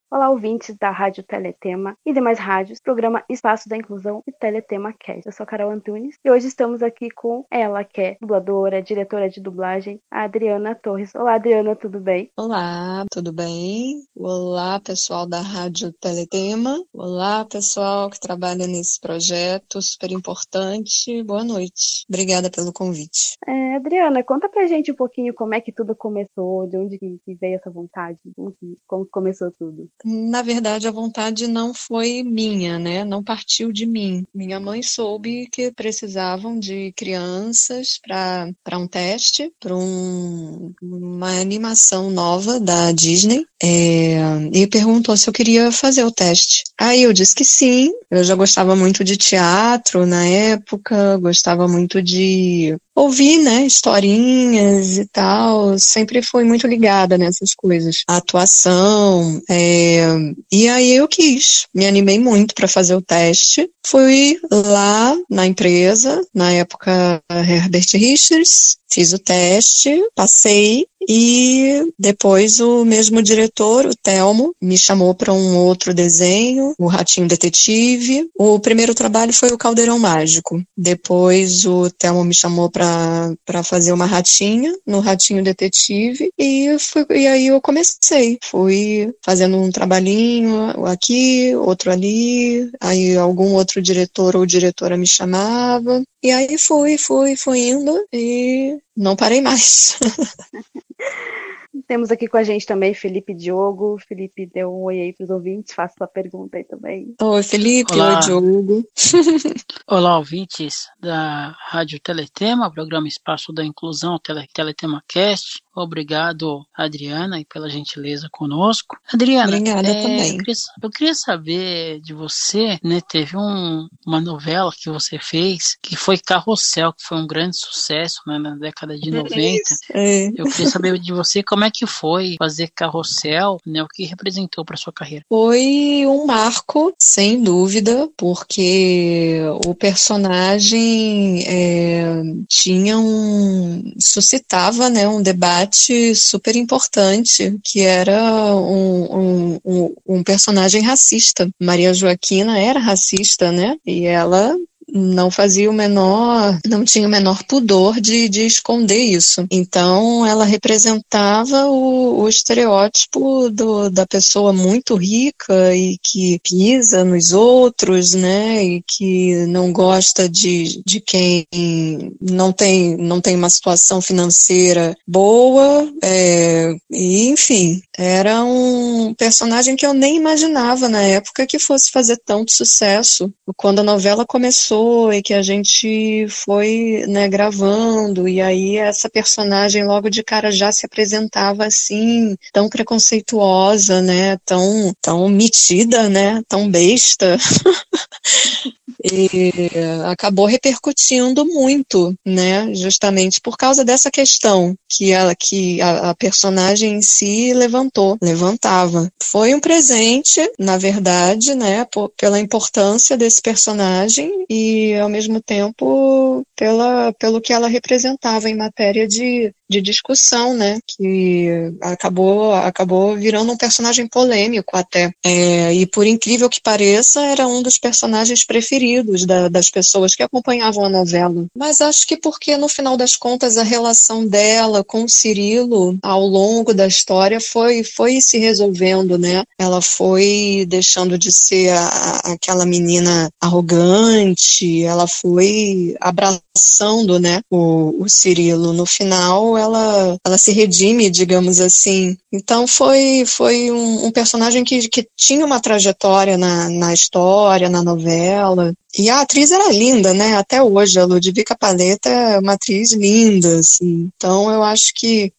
Olá, ouvintes da Rádio Teletema e demais rádios, programa Espaço da Inclusão e Teletema Cast. Eu sou a Carol Antunes e hoje estamos aqui com ela, que é dubladora, diretora de dublagem, a Adriana Torres. Olá, Adriana, tudo bem? Olá, tudo bem? Olá, pessoal da Rádio Teletema. Olá, pessoal que trabalha nesse projeto super importante. Boa noite. Obrigada pelo convite. Adriana, conta pra gente um pouquinho como é que tudo começou, de onde que veio essa vontade, como começou tudo. Na verdade, a vontade não foi minha, né? Não partiu de mim. Minha mãe soube que precisavam de crianças para um teste, para uma animação nova da Disney, e perguntou se eu queria fazer o teste. Aí eu disse que sim. Eu já gostava muito de teatro na época, gostava muito de ouvir, né, historinhas e tal, sempre fui muito ligada nessas coisas. A atuação, e aí eu me animei muito para fazer o teste. Fui lá na empresa, na época Herbert Richards, fiz o teste, passei e depois o mesmo diretor, o Telmo, me chamou para um outro desenho, o Ratinho Detetive. O primeiro trabalho foi o Caldeirão Mágico. Depois o Telmo me chamou para fazer uma ratinha no Ratinho Detetive e aí eu comecei. Fui fazendo um trabalhinho aqui, outro ali, aí algum outro diretor ou diretora me chamava. E aí fui indo e não parei mais. Temos aqui com a gente também Felipe Diogo. Felipe, deu um oi aí para os ouvintes, faça sua pergunta aí também. Oi, Felipe. Olá. Oi, Diogo. Olá, ouvintes da Rádio Teletema, programa Espaço da Inclusão, Teletema Cast. Obrigado, Adriana, pela gentileza conosco. Adriana, obrigada também. Eu queria saber de você, né? Teve uma novela que você fez, que foi Carrossel, que foi um grande sucesso, né, na década de 90. Eu queria saber de você como é que foi fazer Carrossel, né? O que representou para sua carreira? Foi um marco, sem dúvida, porque o personagem suscitava, né, um debate super importante, que era um personagem racista. Maria Joaquina era racista, né? E ela não tinha o menor pudor de esconder isso. Então, ela representava o estereótipo da pessoa muito rica e que pisa nos outros, né, e que não gosta de quem não tem uma situação financeira boa, e, enfim, era um personagem que eu nem imaginava na época que fosse fazer tanto sucesso. Quando a novela começou e que a gente foi, né, gravando, e aí essa personagem logo de cara já se apresentava assim, tão preconceituosa, né, tão metida, né, tão besta. E acabou repercutindo muito, né, justamente por causa dessa questão que a personagem em si levantava. Foi um presente, na verdade, né, pela importância desse personagem e, ao mesmo tempo, pelo que ela representava em matéria de discussão, né, que acabou virando um personagem polêmico até. E por incrível que pareça, era um dos personagens preferidos das pessoas que acompanhavam a novela. Mas acho que porque, no final das contas, a relação dela com o Cirilo, ao longo da história, foi se resolvendo, né? Ela foi deixando de ser aquela menina arrogante, ela foi abraçando, né, o Cirilo. No final, ela se redime, digamos assim. Então foi um personagem que tinha uma trajetória na história, na novela. E a atriz era linda, né? Até hoje, a Ludvica Paleta é uma atriz linda, assim. Então eu acho que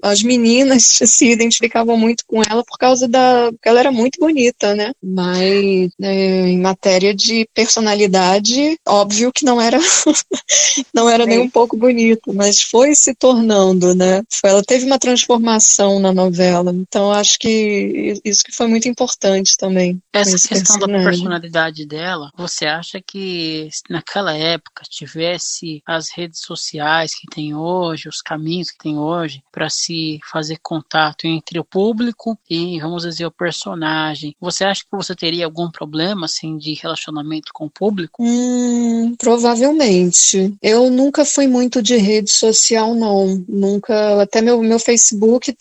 as meninas se identificavam muito com ela porque ela era muito bonita, né? Mas em matéria de personalidade, óbvio que não era nem um pouco bonita, mas foi se tornando, né? Ela teve uma transformação na novela, então acho que isso que foi muito importante também. Essa questão da personalidade dela, você você acha que se naquela época tivesse as redes sociais que tem hoje, os caminhos que tem hoje, para se fazer contato entre o público e, vamos dizer, o personagem, você acha que você teria algum problema, assim, de relacionamento com o público? Provavelmente. Eu nunca fui muito de rede social, não. Nunca, até meu Facebook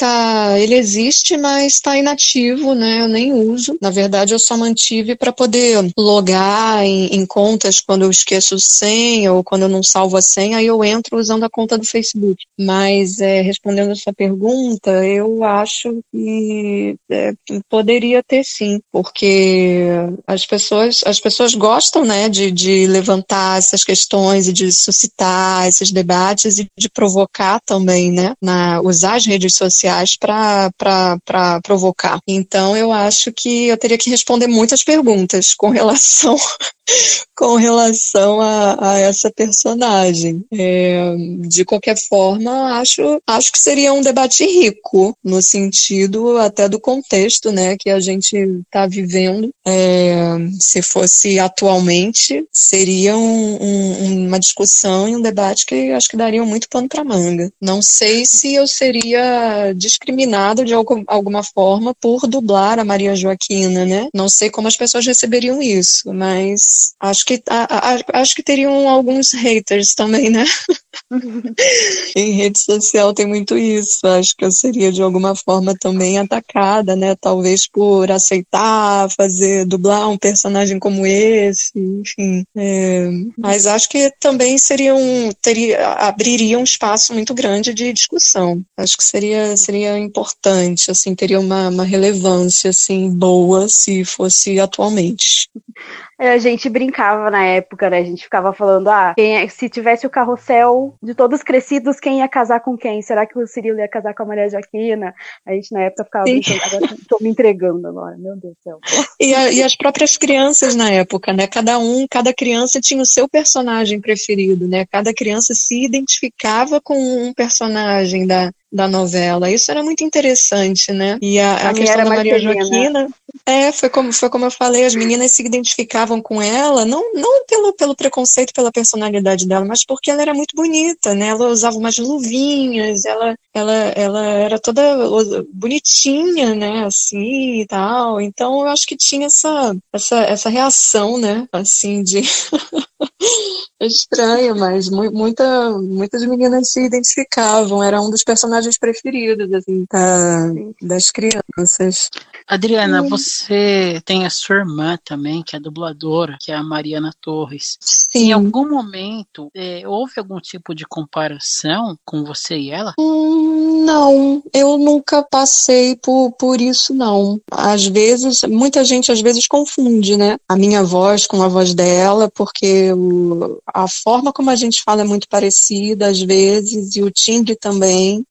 ele existe, mas está inativo, né? Eu nem uso. Na verdade, eu só mantive para poder logar em contas quando eu esqueço senha ou quando eu não salvo a senha, aí eu entro usando a conta do Facebook. Mas, respondendo a sua pergunta, eu acho que poderia ter sim, porque as pessoas gostam, né, de levantar essas questões e de suscitar esses debates e de provocar também, né, usar as redes sociais para provocar. Então, eu acho que eu teria que responder muitas perguntas com relação a essa personagem. De qualquer forma, acho que seria um debate rico, no sentido até do contexto, né, que a gente está vivendo. Se fosse atualmente, seria uma discussão e um debate que acho que daria muito pano para manga. Não sei se eu seria discriminada de alguma forma por dublar a Maria Joaquina, né? Não sei como as pessoas receberiam isso, mas acho que teriam alguns haters também, né? Em rede social tem muito isso. Acho que eu seria de alguma forma também atacada, né? Talvez por aceitar dublar um personagem como esse, enfim. Mas acho que também abriria um espaço muito grande de discussão. Acho que seria importante, assim, teria uma relevância, assim, boa se fosse atualmente. A gente brincava na época, né? A gente ficava falando, se tivesse o carrossel de todos crescidos, quem ia casar com quem? Será que o Cirilo ia casar com a Maria Joaquina? A gente na época ficava brincando, agora estou me entregando agora, meu Deus do céu. E as próprias crianças na época, né? Cada criança tinha o seu personagem preferido, né? Cada criança se identificava com um personagem da novela. Isso era muito interessante, né? E a questão da Maria Joaquina, foi como eu falei, as meninas se identificavam com ela, não pelo preconceito, pela personalidade dela, mas porque ela era muito bonita, né? Ela usava umas luvinhas, ela era toda bonitinha, né? Assim e tal. Então eu acho que tinha essa reação, né? Assim, de é estranho, mas muitas meninas se identificavam, era um dos personagens preferidos, assim, das crianças. Adriana, você tem a sua irmã também, que é dubladora, que é a Mariana Torres. Sim. Em algum momento, houve algum tipo de comparação com você e ela? Não, eu nunca passei por isso, não. Às vezes, muita gente às vezes confunde, né? A minha voz com a voz dela, porque a forma como a gente fala é muito parecida, às vezes, e o timbre também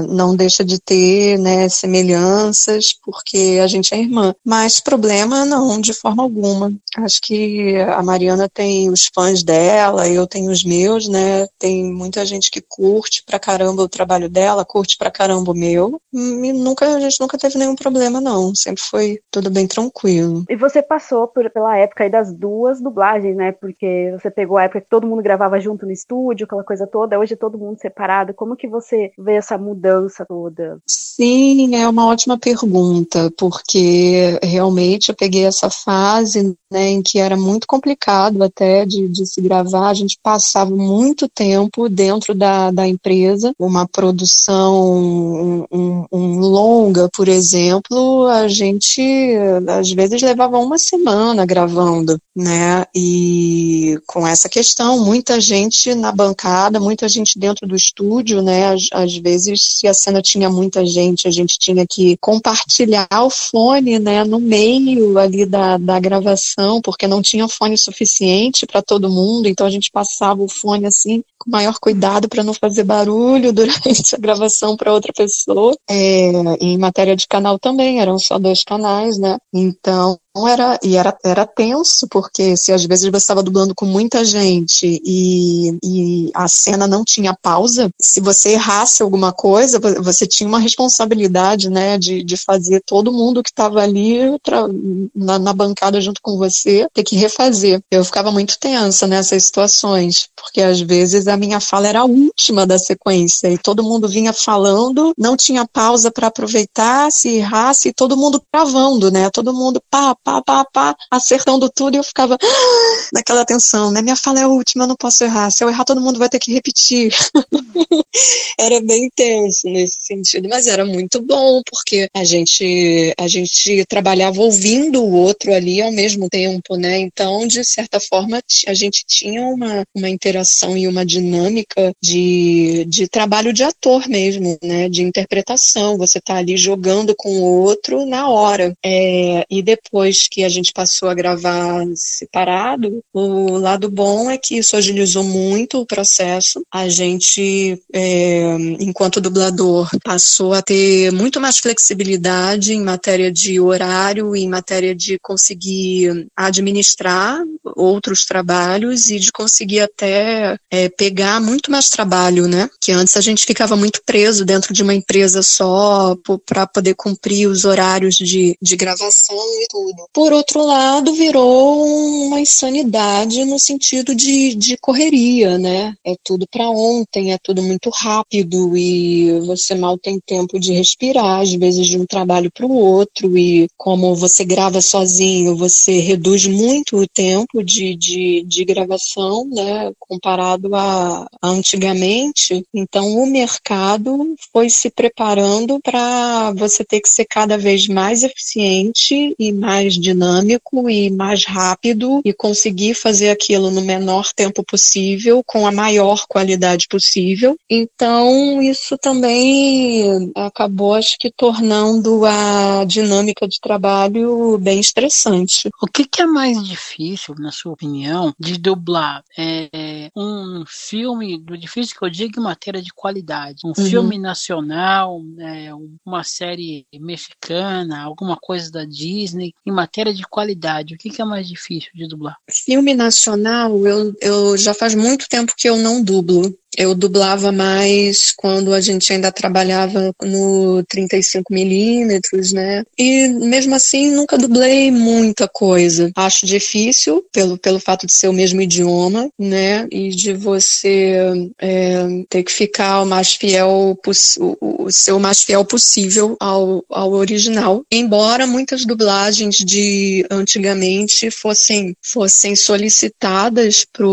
não deixa de ter, né, semelhanças, porque a gente é irmã. Mas problema não, de forma alguma. Acho que a Mariana tem os fãs dela, eu tenho os meus, né? Tem muita gente que curte pra caramba o trabalho dela, curte pra caramba o meu. E a gente nunca teve nenhum problema, não. Sempre foi tudo bem tranquilo. E você passou pela época aí das duas dublagens, né? Porque você pegou a época que todo mundo gravava junto no estúdio, aquela coisa toda, hoje é todo mundo separado. Como que você vê essa mudança toda? Sim, é uma ótima pergunta, porque realmente eu peguei essa fase, né, em que era muito complicado até de se gravar. A gente passava muito tempo dentro da empresa, uma produção longa, por exemplo, a gente às vezes levava uma semana gravando, né, e com essa questão, muita gente na bancada, muita gente dentro do estúdio, né, às vezes se a cena tinha muita gente, a gente tinha que compartilhar o fone, né, no meio ali da gravação, porque não tinha fone suficiente para todo mundo, então a gente passava o fone assim com maior cuidado para não fazer barulho durante a gravação para outra pessoa. Em matéria de canal também, eram só 2 canais, né? Então era tenso, porque se às vezes você estava dublando com muita gente e a cena não tinha pausa, se você errasse alguma coisa, você tinha uma responsabilidade, né, de fazer todo mundo que estava ali na bancada junto com você ter que refazer. Eu ficava muito tensa nessas situações, porque às vezes a minha fala era a última da sequência e todo mundo vinha falando, não tinha pausa para aproveitar, se errasse, todo mundo travando, né, todo mundo pá, acertando tudo, e eu ficava naquela tensão, né? Minha fala é a última, eu não posso errar. Se eu errar, todo mundo vai ter que repetir. Era bem tenso nesse sentido, mas era muito bom, porque a gente trabalhava ouvindo o outro ali ao mesmo tempo, né? Então, de certa forma, a gente tinha uma interação e uma dinâmica de trabalho de ator mesmo, né? De interpretação. Você tá ali jogando com o outro na hora. E depois que a gente passou a gravar separado, o lado bom é que isso agilizou muito o processo. A gente, enquanto dublador, passou a ter muito mais flexibilidade em matéria de horário, em matéria de conseguir administrar outros trabalhos e de conseguir até pegar muito mais trabalho, né? Que antes a gente ficava muito preso dentro de uma empresa só para poder cumprir os horários de gravação e tudo. Por outro lado, virou uma insanidade no sentido de correria, né? É tudo para ontem, é tudo muito rápido e você mal tem tempo de respirar, às vezes de um trabalho para o outro, e como você grava sozinho, você reduz muito o tempo de gravação, né? Comparado a antigamente. Então, o mercado foi se preparando para você ter que ser cada vez mais eficiente e mais dinâmico e mais rápido e conseguir fazer aquilo no menor tempo possível, com a maior qualidade possível. Então, isso também acabou, acho que, tornando a dinâmica de trabalho bem estressante. O que é mais difícil, na sua opinião, de dublar? Um filme, do difícil que eu digo, em matéria de qualidade. Um filme nacional, uma série mexicana, alguma coisa da Disney, em matéria de qualidade. O que é mais difícil de dublar? Filme nacional, eu já faz muito tempo que eu não dublo. Eu dublava mais quando a gente ainda trabalhava no 35mm, né? E mesmo assim nunca dublei muita coisa. Acho difícil pelo fato de ser o mesmo idioma, né? E de você ter que ficar ser o mais fiel possível ao original. Embora muitas dublagens de antigamente fossem solicitadas para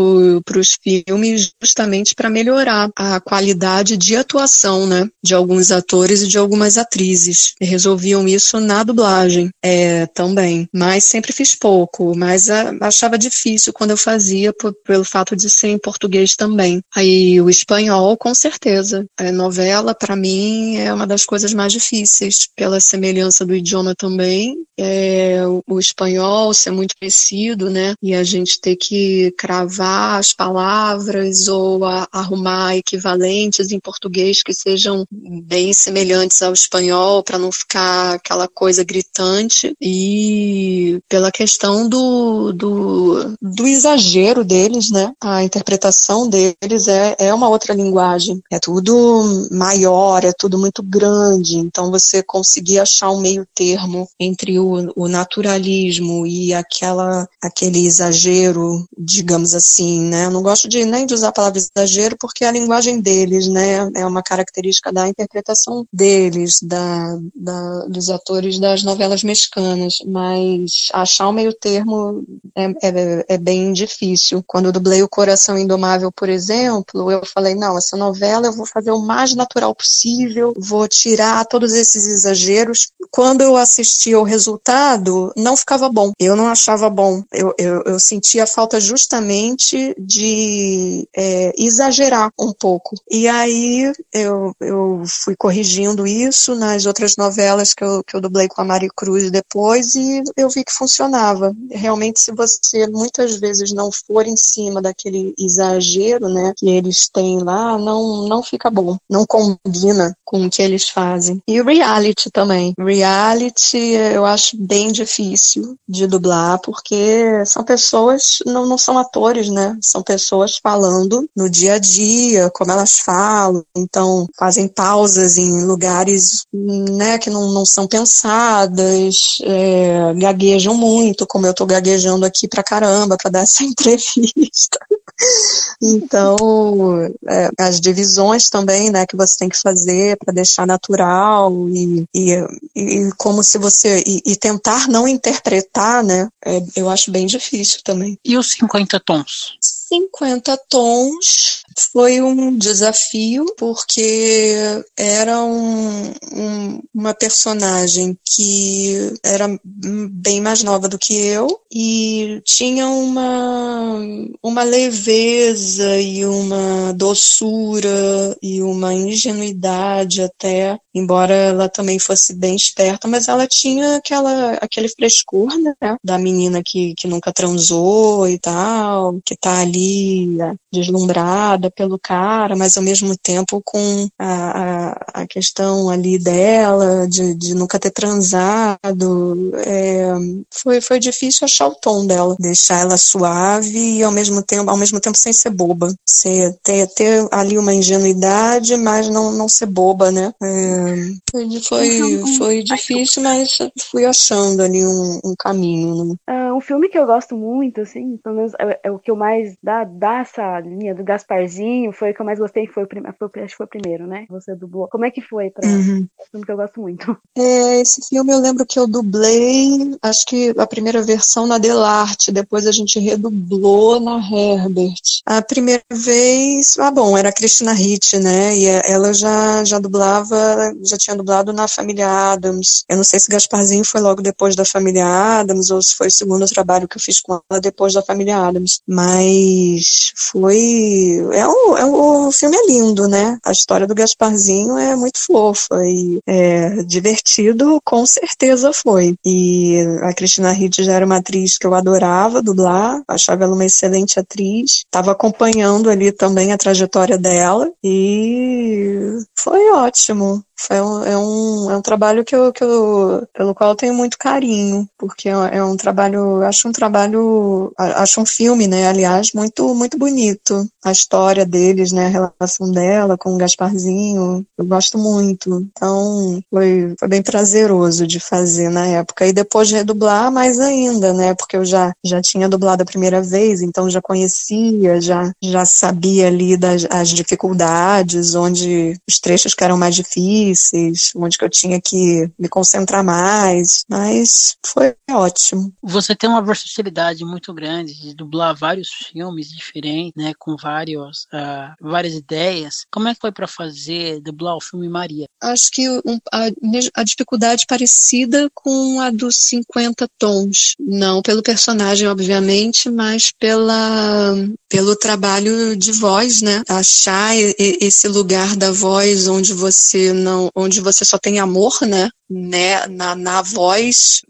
os filmes justamente para melhorar a qualidade de atuação, né, de alguns atores e de algumas atrizes. E resolviam isso na dublagem também. Mas sempre fiz pouco, mas achava difícil quando eu fazia pelo fato de ser em português também. Aí o espanhol, com certeza. A novela, para mim, é uma das coisas mais difíceis, pela semelhança do idioma também. O espanhol ser muito parecido, né, e a gente ter que cravar as palavras ou arrumar equivalentes em português que sejam bem semelhantes ao espanhol, para não ficar aquela coisa gritante, e pela questão do exagero deles, né? A interpretação deles é uma outra linguagem, é tudo maior, é tudo muito grande, então você conseguir achar um meio termo entre o naturalismo e aquele exagero, digamos assim, né? Eu não gosto nem de usar a palavra exagero, porque a linguagem deles, né, é uma característica da interpretação deles, dos atores das novelas mexicanas, mas achar um meio termo é bem difícil. Quando eu dublei O Coração Indomável, por exemplo, eu falei, não, essa novela eu vou fazer o mais natural possível, vou tirar todos esses exageros. Quando eu assistia ao resultado, não ficava bom. Eu não achava bom. Eu sentia falta justamente de exagerar melhorar um pouco. E aí eu fui corrigindo isso nas outras novelas que eu dublei com a Maricruz depois, e eu vi que funcionava. Realmente, se você muitas vezes não for em cima daquele exagero, né, que eles têm lá, não fica bom, não combina com o que eles fazem. E o reality também. Reality eu acho bem difícil de dublar, porque são pessoas, não são atores, né? São pessoas falando no dia a dia, como elas falam, então fazem pausas em lugares, né, que não são pensadas, gaguejam muito, como eu tô gaguejando aqui pra caramba pra dar essa entrevista. Então, as divisões também, né, que você tem que fazer para deixar natural e como se você e tentar não interpretar, né, eu acho bem difícil também. E os 50 tons? 50 tons foi um desafio, porque era uma personagem que era bem mais nova do que eu e tinha uma leveza e uma doçura e uma ingenuidade até, embora ela também fosse bem esperta, mas ela tinha aquele frescor, né, da menina que nunca transou e tal, que tá ali deslumbrada pelo cara, mas ao mesmo tempo com a questão ali dela de nunca ter transado. Foi difícil achar o tom dela, deixar ela suave e ao mesmo tempo sem ser boba, ter ali uma ingenuidade, mas não ser boba, né? Foi difícil, mas fui achando ali um caminho, né? Um filme que eu gosto muito, assim, pelo menos é o que eu mais dessa linha do Gasparzinho, foi o que eu mais gostei, acho que foi o primeiro, né? Você dublou. Como é que foi pra um filme que eu gosto muito? Esse filme eu lembro que eu dublei, acho que a primeira versão na Delarte, depois a gente redublou na Herbert. A primeira vez, era a Christina Ricci, né? E ela já tinha dublado na Família Addams. Eu não sei se Gasparzinho foi logo depois da Família Addams ou se foi o segundo trabalho que eu fiz com ela depois da Família Addams. Mas o filme é lindo, né? A história do Gasparzinho é muito fofa e divertido, com certeza foi. E a Christina Ricci já era uma atriz que eu adorava dublar, achava ela uma excelente atriz. Estava acompanhando ali também a trajetória dela e foi ótimo. É um trabalho pelo qual eu tenho muito carinho, porque é um trabalho, acho um filme, né, aliás, muito, muito bonito. A história deles, né, a relação dela com o Gasparzinho, eu gosto muito. Então, foi bem prazeroso de fazer na época. E depois de redublar, mais ainda, né, porque eu já tinha dublado a primeira vez, então já conhecia, já sabia ali as dificuldades, onde os trechos que eram mais difíceis, onde que eu tinha que me concentrar mais, mas foi ótimo. Você tem uma versatilidade muito grande de dublar vários filmes diferentes, né, com várias ideias. Como é que foi para dublar o filme Maria? Acho que a dificuldade parecida com a dos 50 tons, não pelo personagem, obviamente, mas pelo trabalho de voz, né? Achar esse lugar da voz onde você só tem amor, né? Na voz,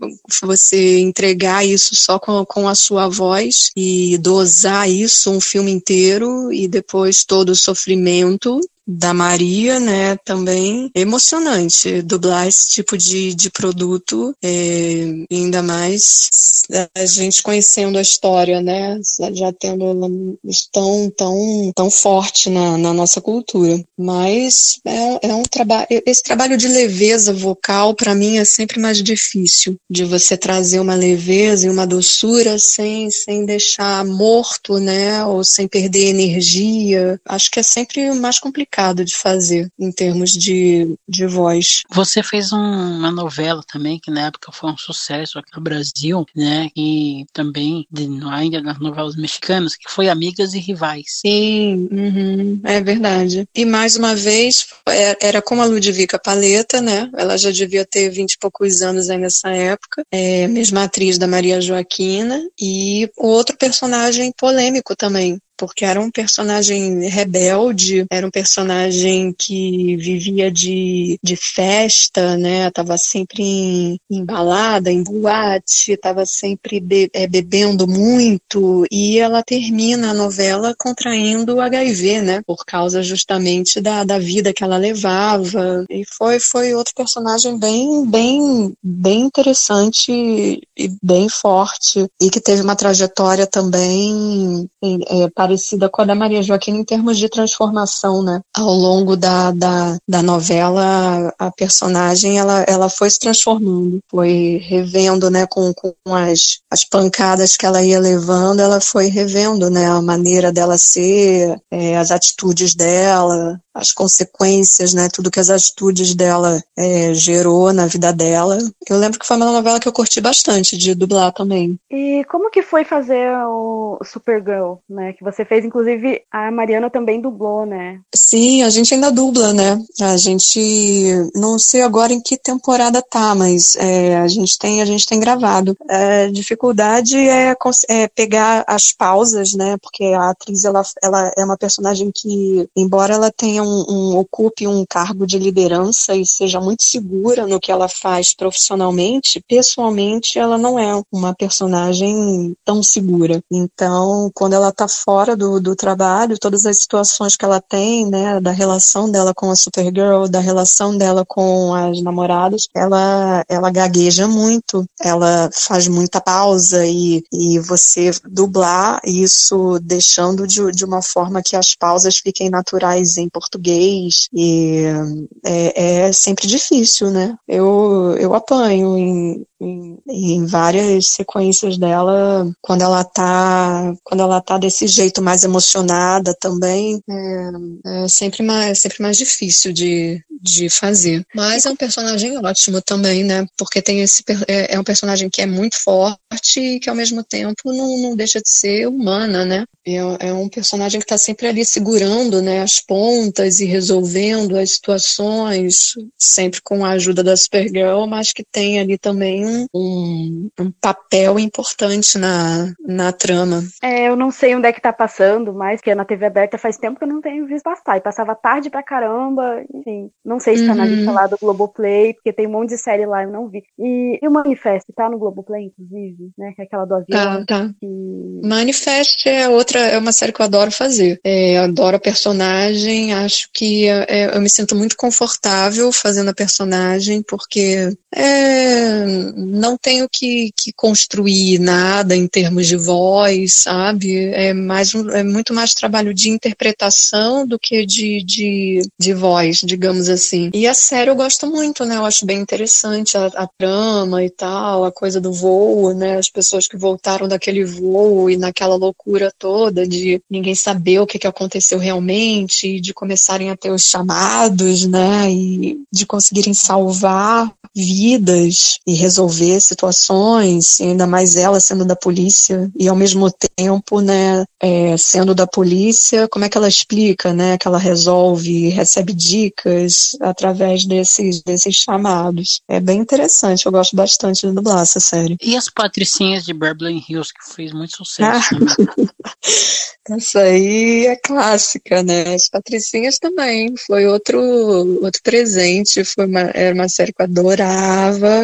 você entregar isso só com a sua voz e dosar isso um filme inteiro e depois todo o sofrimento da Maria, né, também emocionante dublar esse tipo de produto, ainda mais a gente conhecendo a história, né, já tendo ela tão forte na nossa cultura. Mas é um trabalho, esse trabalho de leveza vocal para mim é sempre mais difícil, de você trazer uma leveza e uma doçura sem deixar morto, né, ou sem perder energia. Acho que é sempre mais complicado de fazer em termos de voz. Você fez uma novela também que na época foi um sucesso aqui no Brasil, né? E também ainda nas novelas mexicanas, que foi Amigas e Rivais. Sim, é verdade. E mais uma vez era com a Ludvica Paleta, né? Ela já devia ter 20 e poucos anos aí nessa época, mesma atriz da Maria Joaquina, e outro personagem polêmico também, porque era um personagem rebelde, era um personagem que vivia de festa, né? Tava sempre em balada, em boate, tava sempre bebendo muito, e ela termina a novela contraindo HIV, né? Por causa justamente da vida que ela levava. E foi outro personagem bem interessante e bem forte, e que teve uma trajetória também parecida com a da Maria Joaquina em termos de transformação, né? Ao longo da novela, a personagem ela foi se transformando, foi revendo, né? Com as pancadas que ela ia levando, ela foi revendo, né? A maneira dela ser, as atitudes dela, as consequências, né? Tudo que as atitudes dela gerou na vida dela. Eu lembro que foi uma novela que eu curti bastante de dublar também. E como que foi fazer o Supergirl, né? Que você fez, inclusive, a Mariana também dublou, né? Sim, a gente ainda dubla, né? A gente, não sei agora em que temporada tá, mas a gente tem gravado. A dificuldade é pegar as pausas, né? Porque a atriz, ela é uma personagem que, embora ela tenha ocupe um cargo de liderança e seja muito segura no que ela faz profissionalmente, pessoalmente ela não é uma personagem tão segura. Então, quando ela tá fora do trabalho, todas as situações que ela tem, né, da relação dela com a Supergirl, da relação dela com as namoradas, ela gagueja muito, ela faz muita pausa, e você dublar isso deixando de uma forma que as pausas fiquem naturais em português, e é sempre difícil, né? Eu apanho em várias sequências dela, quando ela tá desse jeito mais emocionada também, é sempre mais difícil de fazer. Mas é um personagem ótimo também, né? Porque tem é um personagem que é muito forte e que ao mesmo tempo não deixa de ser humana, né? É um personagem que está sempre ali segurando, né, as pontas e resolvendo as situações, sempre com a ajuda da Supergirl, mas que tem ali também um papel importante na trama. Eu não sei onde é que tá passando, mas que é na TV aberta faz tempo que eu não tenho visto passar. E passava tarde pra caramba, enfim. Não sei se tá na lista lá do Globoplay, porque tem um monte de série lá, eu não vi. E o Manifest tá no Globoplay, inclusive, né? Que é aquela do avião. Tá. Manifest é uma série que eu adoro fazer. Adoro a personagem, acho que eu me sinto muito confortável fazendo a personagem, porque não tenho que construir nada em termos de voz, sabe? É muito mais trabalho de interpretação do que de voz, digamos assim. E a série eu gosto muito, né? Eu acho bem interessante a trama e tal, a coisa do voo, né? As pessoas que voltaram daquele voo e naquela loucura toda de ninguém saber o que aconteceu realmente, de começarem a ter os chamados, né? E de conseguirem salvar vidas e resolver situações, e ainda mais ela sendo da polícia, e ao mesmo tempo, né, sendo da polícia, como é que ela explica, né, que ela resolve, recebe dicas através desses chamados. É bem interessante, eu gosto bastante de dublar essa série. E as Patricinhas de Beverly Hills, que fez muito sucesso também. Essa aí é clássica, né? As Patricinhas também foi outro presente, era uma série que eu adorava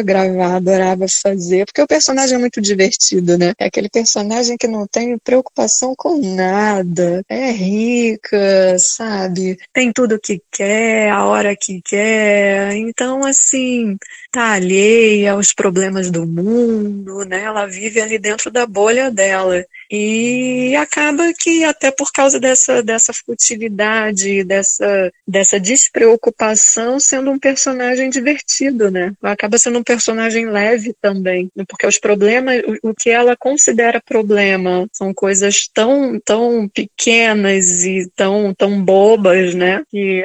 gravar, adorava fazer, porque o personagem é muito divertido, né? É aquele personagem que não tem preocupação com nada, é rica, sabe? Tem tudo o que quer, a hora que quer, então assim, tá alheia aos problemas do mundo, né? Ela vive ali dentro da bolha dela. E acaba que até por causa dessa futilidade, dessa despreocupação, sendo um personagem divertido, né? Acaba sendo um personagem leve também, porque os problemas, o que ela considera problema, são coisas tão pequenas e tão bobas, né? Que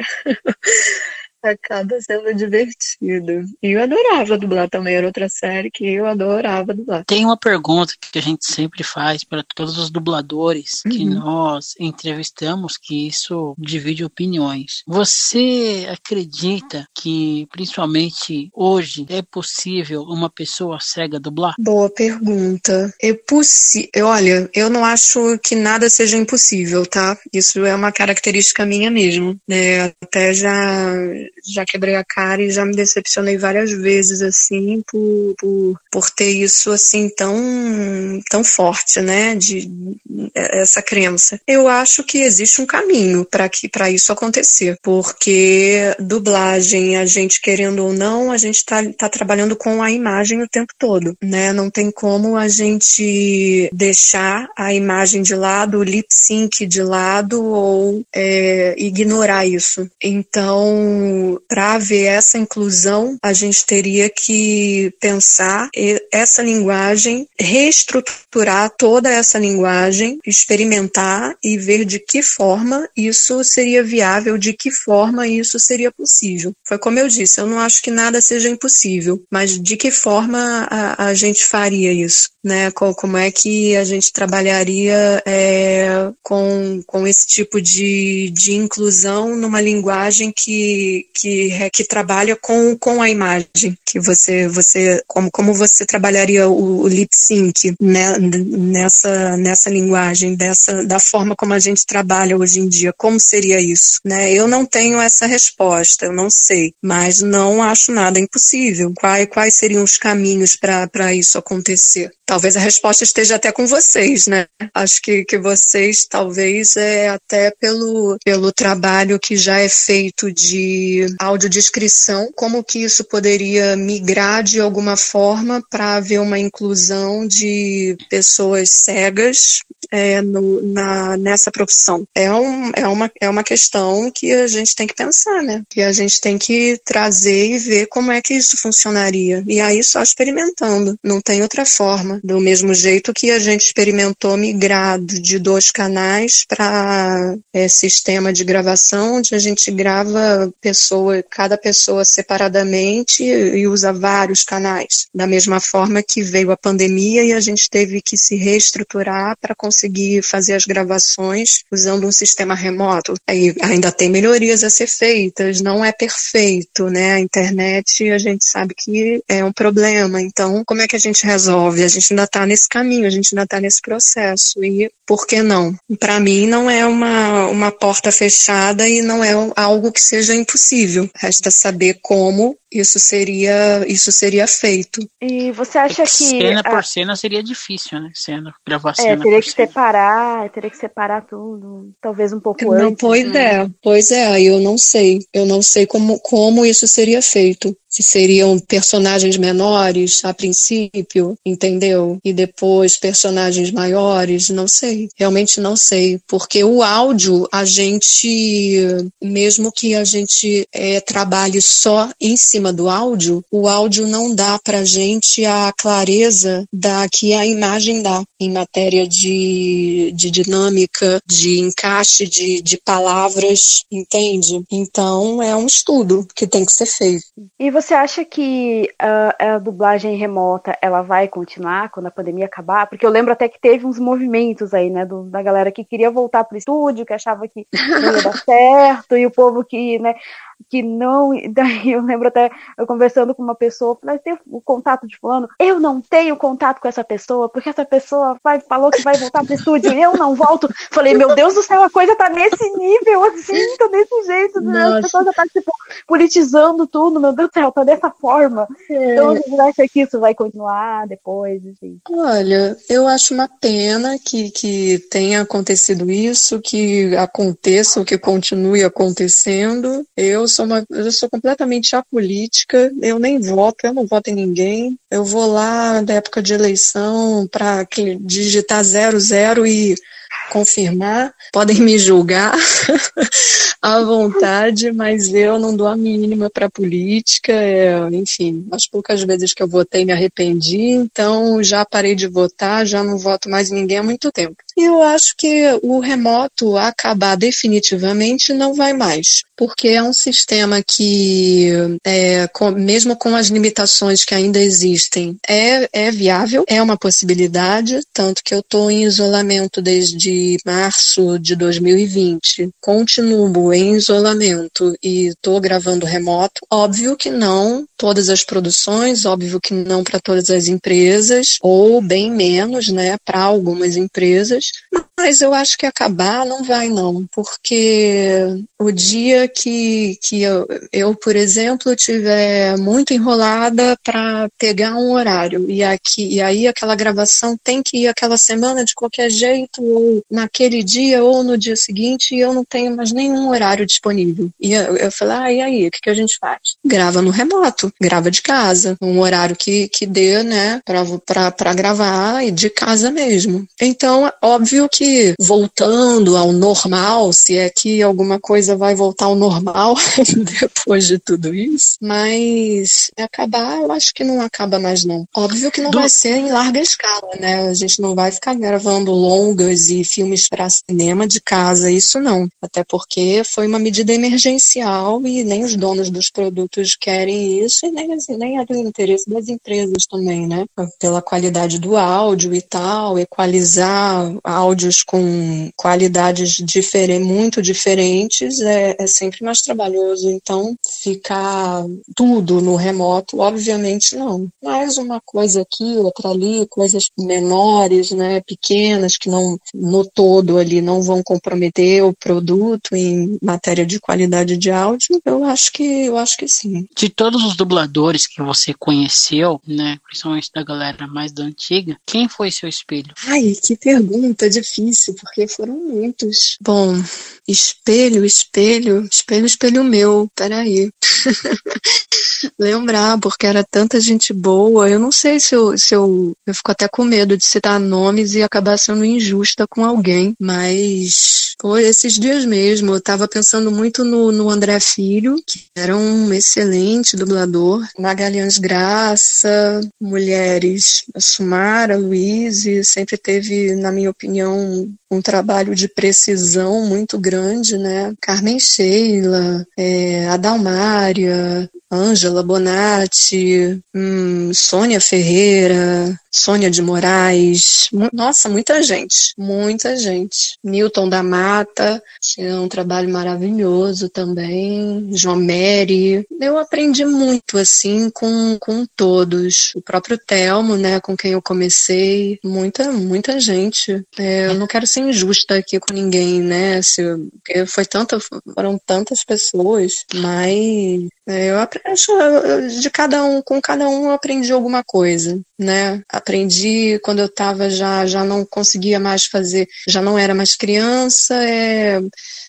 Acaba sendo divertido. E eu adorava dublar também, era outra série que eu adorava dublar. Tem uma pergunta que a gente sempre faz para todos os dubladores que nós entrevistamos, que isso divide opiniões. Você acredita que, principalmente hoje, é possível uma pessoa cega dublar? Boa pergunta. Olha, eu não acho que nada seja impossível, tá? Isso é uma característica minha mesmo, né? Até já quebrei a cara e já me decepcionei várias vezes, assim, por ter isso, assim, tão forte, né, essa crença. Eu acho que existe um caminho para isso acontecer, porque dublagem, a gente querendo ou não, a gente tá trabalhando com a imagem o tempo todo, né, não tem como a gente deixar a imagem de lado, o lip sync de lado ou ignorar isso. Então, para haver essa inclusão, a gente teria que pensar essa linguagem, reestruturar toda essa linguagem, experimentar e ver de que forma isso seria viável, de que forma isso seria possível. Foi como eu disse, eu não acho que nada seja impossível, mas de que forma a gente faria isso, né? Como é que a gente trabalharia com esse tipo de inclusão numa linguagem que trabalha com a imagem, que como você trabalharia o lip sync, né, nessa linguagem, da forma como a gente trabalha hoje em dia, como seria isso, né? Eu não tenho essa resposta, eu não sei, mas não acho nada impossível. Quais seriam os caminhos para isso acontecer? Talvez a resposta esteja até com vocês, né? Acho que vocês, talvez, até pelo trabalho que já é feito de audiodescrição, como que isso poderia migrar de alguma forma para haver uma inclusão de pessoas cegas nessa profissão. É uma questão que a gente tem que pensar, né? Que a gente tem que trazer e ver como é que isso funcionaria. E aí só experimentando, não tem outra forma. Do mesmo jeito que a gente experimentou migrar de 2 canais para sistema de gravação, onde a gente grava cada pessoa separadamente e usa vários canais. Da mesma forma que veio a pandemia e a gente teve que se reestruturar para conseguir fazer as gravações usando um sistema remoto. Aí ainda tem melhorias a ser feitas, não é perfeito, né? A internet, a gente sabe que é um problema. Então, como é que a gente resolve? A gente ainda está nesse caminho, a gente ainda está nesse processo. E por que não? Para mim, não é uma porta fechada e não é algo que seja impossível. Resta saber como isso seria feito. E você acha que... Cena por cena seria difícil, né? Gravar cena teria por que cena. Teria que separar tudo, talvez um pouco antes. Pois é, eu não sei. Eu não sei como isso seria feito. Se seriam personagens menores a princípio, entendeu? E depois personagens maiores, não sei. Realmente não sei. Porque o áudio, a gente, mesmo que a gente trabalhe só em cima do áudio, o áudio não dá pra gente a clareza que a imagem dá em matéria de dinâmica, de encaixe de palavras, entende? Então é um estudo que tem que ser feito. E você acha que a dublagem remota ela vai continuar quando a pandemia acabar? Porque eu lembro até que teve uns movimentos aí, né, da galera que queria voltar pro estúdio, que achava que não ia dar certo, e o povo que não, daí eu lembro até eu conversando com uma pessoa, falei, tem o contato de fulano? Eu não tenho contato com essa pessoa, porque essa pessoa falou que vai voltar pro estúdio e eu não volto. Falei, meu Deus do céu, a coisa tá nesse nível, assim, tá desse jeito, né? As pessoas já tá, tipo, politizando tudo, meu Deus do céu, tá dessa forma. Então, você acha que isso vai continuar depois, assim? Olha, eu acho uma pena que tenha acontecido isso, que aconteça, que continue acontecendo. Eu sou completamente apolítica, eu não voto em ninguém. Eu vou lá na época de eleição para digitar 00 e confirmar, podem me julgar à vontade, mas eu não dou a mínima para política. Enfim, as poucas vezes que eu votei me arrependi, então já parei de votar, já não voto mais em ninguém há muito tempo. E eu acho que o remoto acabar definitivamente não vai mais, porque é um sistema que, mesmo com as limitações que ainda existem, é viável, é uma possibilidade, tanto que eu estou em isolamento desde março de 2020, continuo em isolamento e estou gravando remoto. Óbvio que não todas as produções, óbvio que não para todas as empresas, ou bem menos, né, para algumas empresas, mas eu acho que acabar não vai não, porque o dia que eu, por exemplo, tiver muito enrolada para pegar um horário e aí aquela gravação tem que ir aquela semana de qualquer jeito, ou naquele dia ou no dia seguinte, e eu não tenho mais nenhum horário disponível. E eu falei, e aí, o que a gente faz? Grava no remoto, grava de casa, um horário que dê, né, para gravar e de casa mesmo. Então, óbvio que voltando ao normal, se é que alguma coisa vai voltar ao normal depois de tudo isso, mas acabar, eu acho que não acaba mais não. Óbvio que não vai ser em larga escala, né? A gente não vai ficar gravando longas e filmes para cinema de casa, isso não. Até porque foi uma medida emergencial e nem os donos dos produtos querem isso e nem é do interesse das empresas também, né? Pela qualidade do áudio e tal, equalizar áudios com qualidades muito diferentes é sempre mais trabalhoso. Então, ficar tudo no remoto, obviamente não. Mas uma coisa aqui, outra ali, coisas menores, né, pequenas, que não, no todo ali, não vão comprometer o produto em matéria de qualidade de áudio, eu acho que sim. De todos os dubladores que você conheceu, né, principalmente da galera mais da antiga, quem foi seu espelho? Ai, que pergunta difícil, porque foram muitos. Bom, espelho meu, peraí. Lembrar, porque era tanta gente boa. Eu não sei se eu fico até com medo de citar nomes e acabar sendo injusta com alguém, mas esses dias mesmo, eu tava pensando muito no André Filho, que era um excelente dublador, Magalhães Graça, mulheres, a Sumara, a Luíse, sempre teve, na minha opinião, um trabalho de precisão muito grande, né? Carmen Sheila, a Dalmária, Ângela Bonatti, Sônia Ferreira, Sônia de Moraes, nossa, muita gente. Newton da Mata, tinha um trabalho maravilhoso também, João Meri. Eu aprendi muito, assim, com todos. O próprio Telmo, né, com quem eu comecei, muita gente. Eu não quero ser injusta aqui com ninguém, né, porque foram tantas pessoas, mas eu acho, com cada um eu aprendi alguma coisa, né? Aprendi quando eu estava já não conseguia mais fazer, já não era mais criança,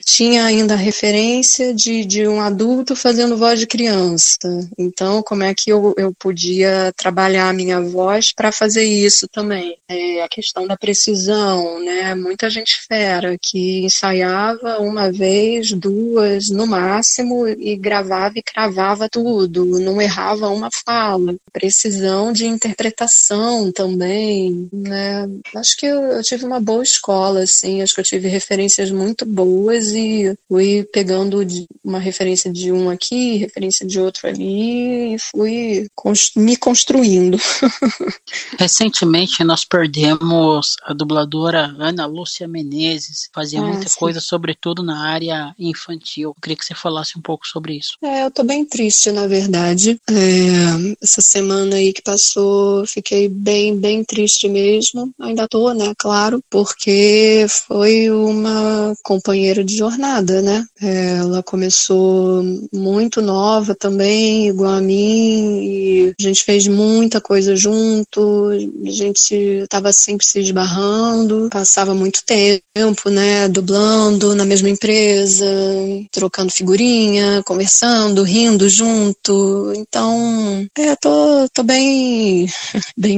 tinha ainda a referência de um adulto fazendo voz de criança. Então, como é que eu podia trabalhar a minha voz para fazer isso também? A questão da precisão, né? Muita gente fera que ensaiava uma vez, duas, no máximo, e gravava e cravava tudo, não errava uma fala. Precisão de interpretação também, né? Acho que eu tive uma boa escola, assim, acho que eu tive referências muito boas e fui pegando uma referência de um aqui, referência de outro ali e fui me construindo. Recentemente nós perdemos a dubladora Ana Lúcia Menezes, fazia muita coisa, sobretudo na área infantil. Eu queria que você falasse um pouco sobre isso. Eu tô bem triste, na verdade. Essa semana aí que passou, fiquei bem triste mesmo. Ainda tô, né, claro, porque foi uma companheira de jornada, né? Ela começou muito nova também, igual a mim, e a gente fez muita coisa junto, a gente tava sempre se esbarrando, passava muito tempo, né, dublando na mesma empresa, trocando figurinha, conversando, rindo junto. Então, tô bem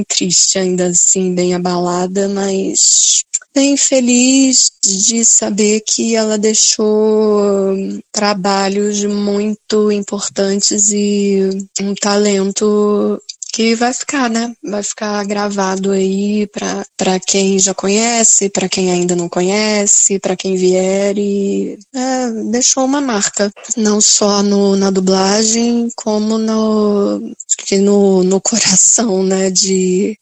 triste ainda assim, bem abalada, mas bem feliz de saber que ela deixou trabalhos muito importantes e um talento que vai ficar, né? Vai ficar gravado aí para quem já conhece, para quem ainda não conhece, para quem vier, e deixou uma marca, não só na dublagem, como no coração, né,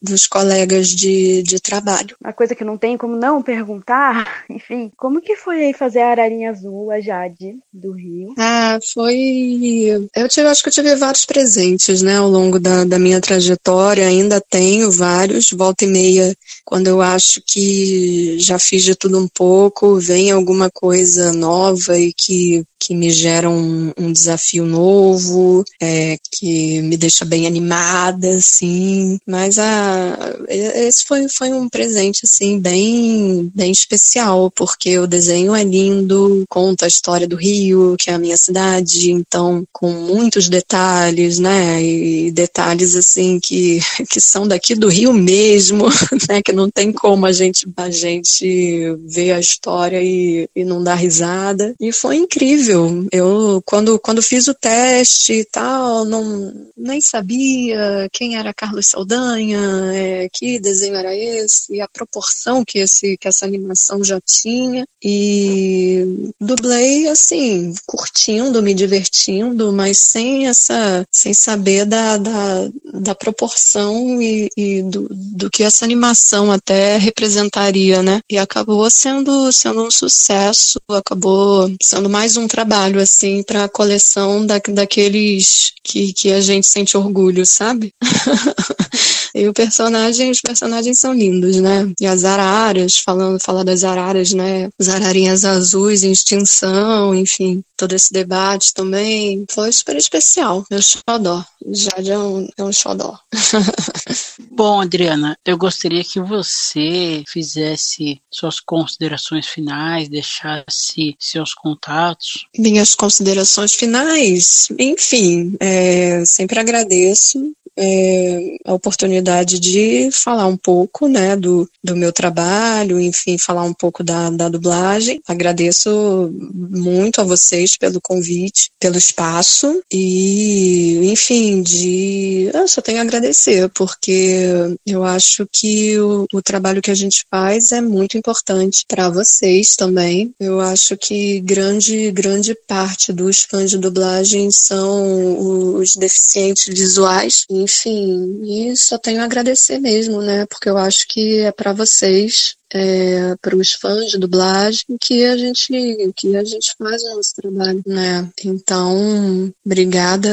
dos colegas de trabalho. Uma coisa que não tem como não perguntar, enfim, como que foi aí fazer a Ararinha Azul, a Jade, do Rio? Foi... acho que eu tive vários presentes, né, ao longo da minha trajetória, ainda tenho vários, volta e meia, quando eu acho que já fiz de tudo um pouco, vem alguma coisa nova e que me gera um desafio novo, que me deixa bem animada, assim, mas esse foi um presente, assim, bem, bem especial, porque o desenho é lindo, conta a história do Rio, que é a minha cidade, então, com muitos detalhes, né, e detalhes, assim, que são daqui do Rio mesmo, né, que não tem como a gente ver a história e não dar risada, e foi incrível. Eu, quando fiz o teste e tal, nem sabia quem era Carlos Saldanha, que desenho era esse, e a proporção que essa animação já tinha, e dublei, assim, curtindo, me divertindo, mas sem saber da proporção e do que essa animação até representaria, né? E acabou sendo um sucesso, acabou sendo mais um trabalho, assim, para a coleção daqueles que a gente sente orgulho, sabe? E os personagens são lindos, né? E as araras, falar das araras, né? As ararinhas azuis em extinção, enfim, todo esse debate também foi super especial. Meu xodó. Jade é um xodó. Bom, Adriana, eu gostaria que você fizesse suas considerações finais, deixasse seus contatos. Minhas considerações finais, enfim, sempre agradeço a oportunidade de falar um pouco, né, do meu trabalho, enfim, falar um pouco da dublagem. Agradeço muito a vocês pelo convite, pelo espaço e, enfim, eu só tenho a agradecer, porque eu acho que o trabalho que a gente faz é muito importante para vocês também. Eu acho que grande parte dos fãs de dublagem são os deficientes visuais. Enfim, e só tenho a agradecer mesmo, né? Porque eu acho que é para vocês, para os fãs de dublagem, que a gente faz o nosso trabalho, né? Então, obrigada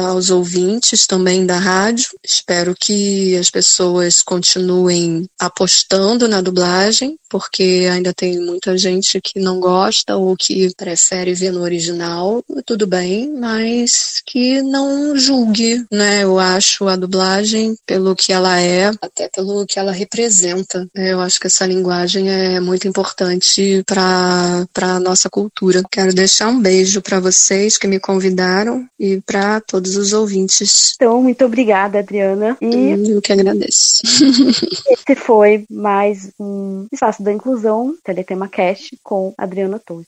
aos ouvintes também da rádio. Espero que as pessoas continuem apostando na dublagem, porque ainda tem muita gente que não gosta ou que prefere ver no original. Tudo bem, mas que não julgue, né? Eu acho a dublagem pelo que ela é, até pelo que ela representa. Eu acho que essa linguagem é muito importante para a nossa cultura. Quero deixar um beijo para vocês que me convidaram e para todos os ouvintes. Então, muito obrigada, Adriana. E eu que agradeço. Esse foi mais um Espaço da Inclusão, Teletema Cast, com Adriana Torres.